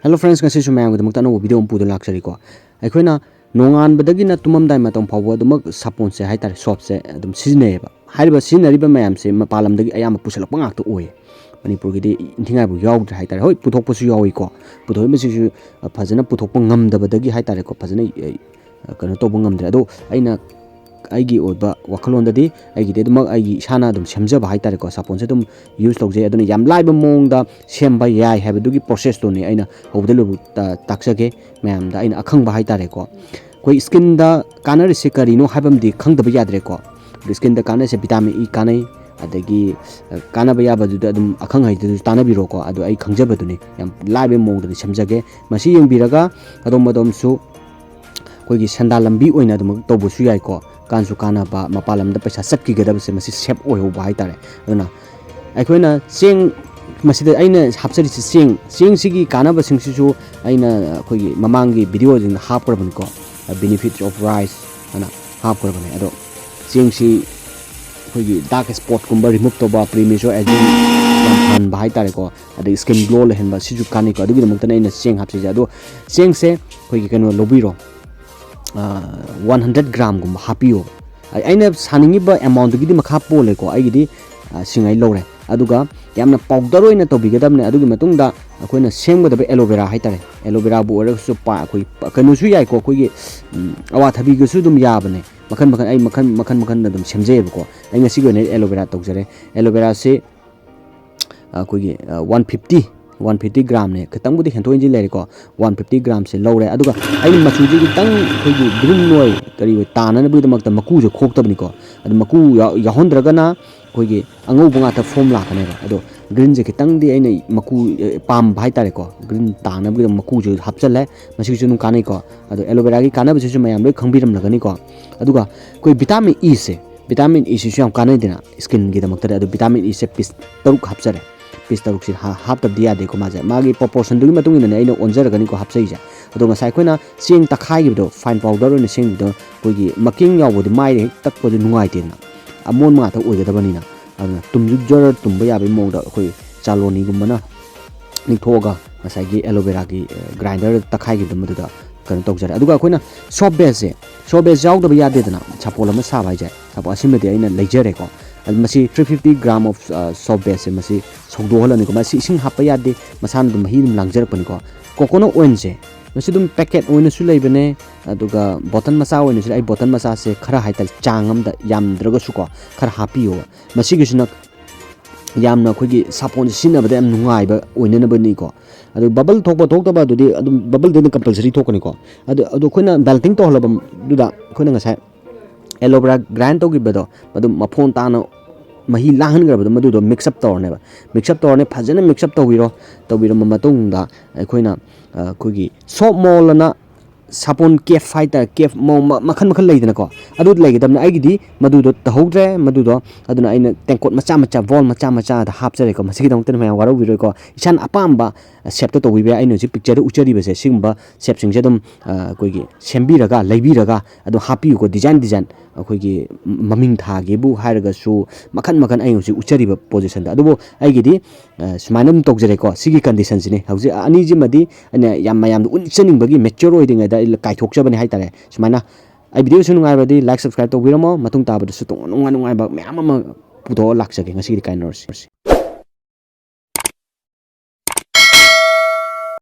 Hello friends, ngasi su mayam gudamuk tano video umpu do laksari ko. Aikoina nongan badagi na tumam dai matong phawa dumak sapon se haitare shop se dum sizne ba. Hariba sinari ba mayam se mapalam dagi ayam pusalak pangak to oye. Manipur gidi inthingai bu yaw haitare hoi puthok pasu yawi ko. Puthoi masi su phajana puthok pangam dabadagi haitare ko phajana kano to bangam dra do aina aigi oba wakalondadi aigi de dum aigi shana dum semjaba haitare ko sapon se dum use tawje aduna yam laiba mongda semba yai habedugi process to ni aina hobdelu taksage mayam da aina akhangba haitare ko koi skin da kanar se karino habamdi khangdaba yadre ko skin da kanar se vitamin E kanai adagi kanaba yabadu da dum akhang haidu tanabiro ko adu ai khangjabaduni yam laiba mongda semjage masi yengbiraga adom su koi gi sanda lambi oina dum tobusu yai ko kansu kana ba mapalam da paisa satki gadab se masi sep oyo ba haitare aduna aikoina cheng masida aina hapsari cheng sigi kana ba singsisu aina khoi mamangi video jing hap korban ko benefits of rice ana hap korban ado cheng si khoi dark spot kumba remove to ba premature aging han ba haitare ko adi skin glow le hen ba siju kani ko adu gi mukta aina cheng hapsi ja do cheng se khoi kano lobiro 100 gram gum hapio aina saningi ba amount gidi makha pole ko aigidi singai lore aduga yamna powder oina to bigadamne adugi matungda akoina semgada aloe vera haitare aloe vera bu ora su pa akoi kanu su yai ko koi awa thabi gu su dum yabane makan dum semje ko ai ngasi go ne aloe vera tokjare aloe vera se koi 150 gram ne katang budi hentoi ji lere ko 150 gram se lore aduga ai machuji gi tang khoi green noi kari tana na bu damak ta maku je khok tabni ko adu maku ya hondraga na khoi gi angau bunga ta form la kane ba adu green je kitang di ai nei maku pam bhai tare ko green tana bu maku je hapchale masi ju nu kanai ko adu aloe vera gi kana bu ju mayam loi khangbiram lagani ko aduga koi vitamin E se yam kanai dina skin gi damak ta adu vitamin E se piece taruk hapchare piece taruk si hap tab dia de ko ma ja magi proportion du matung ina ai no onjar gani ko hapsai ja adu ngasai koina cheng takhai gi do fine powder ne seng do koi gi making yaw bodi mai hek tak ko nungai te na amon ma ta oi ga dabani na aduna tumju jor tumba ya be mo da koi chaloni gum na ni thoga ngasai gi aloe vera gi grinder takhai gi dum da kan tok jare aduga koina soap base yaw da ba ya de na chapol ma sa bai ja sapo asim de aina leijare ko masi 350 gram of soap base masi sogdo holani ko masi sing hapa yade masan dum hi dum langjar pani ko coconut oil je masi dum packet oil su leibane aduga bottle masa oil su ai bottle masa se khara haital changam da yam draga su ko khara happy yo masi gi sunak yamna khogi sapon sinna bada am nungai ba oina na bani ko adu bubble thokta ba dudi adu bubble de compulsory thokani ko adu khoina balting to holabam duda khoina ngasai aloe vera grind to gibado madu mafon tana mahi lahan grabado madu do mix up torne phajana mix up tawiro matungda aikoina kogi soap molana sapon kef fighter kef mo makhan leidana ko adu leigidamna aigidi madu do tahogre madu do aduna aina tengkot macha vol macha da hapjare ko masigi dong ten maya waro wiro ko isan apamba shape to wibe aino ji picture uchari bese singba shape sing jadum koigi sembiraga leibiraga adu happy ko design koigi maming thage bu hairaga su makhan aino ji uchari ba position da adu aigidi smanam tokjare ko sigi condition jini hauji ani ji madi ana yam unchening bagi mature oidinga da kai thokjabani haitare sumana ai video su nungai badi like subscribe to wiramo matung tabadu su tong nungai ba myam ma pudo laksage ngasi kai nors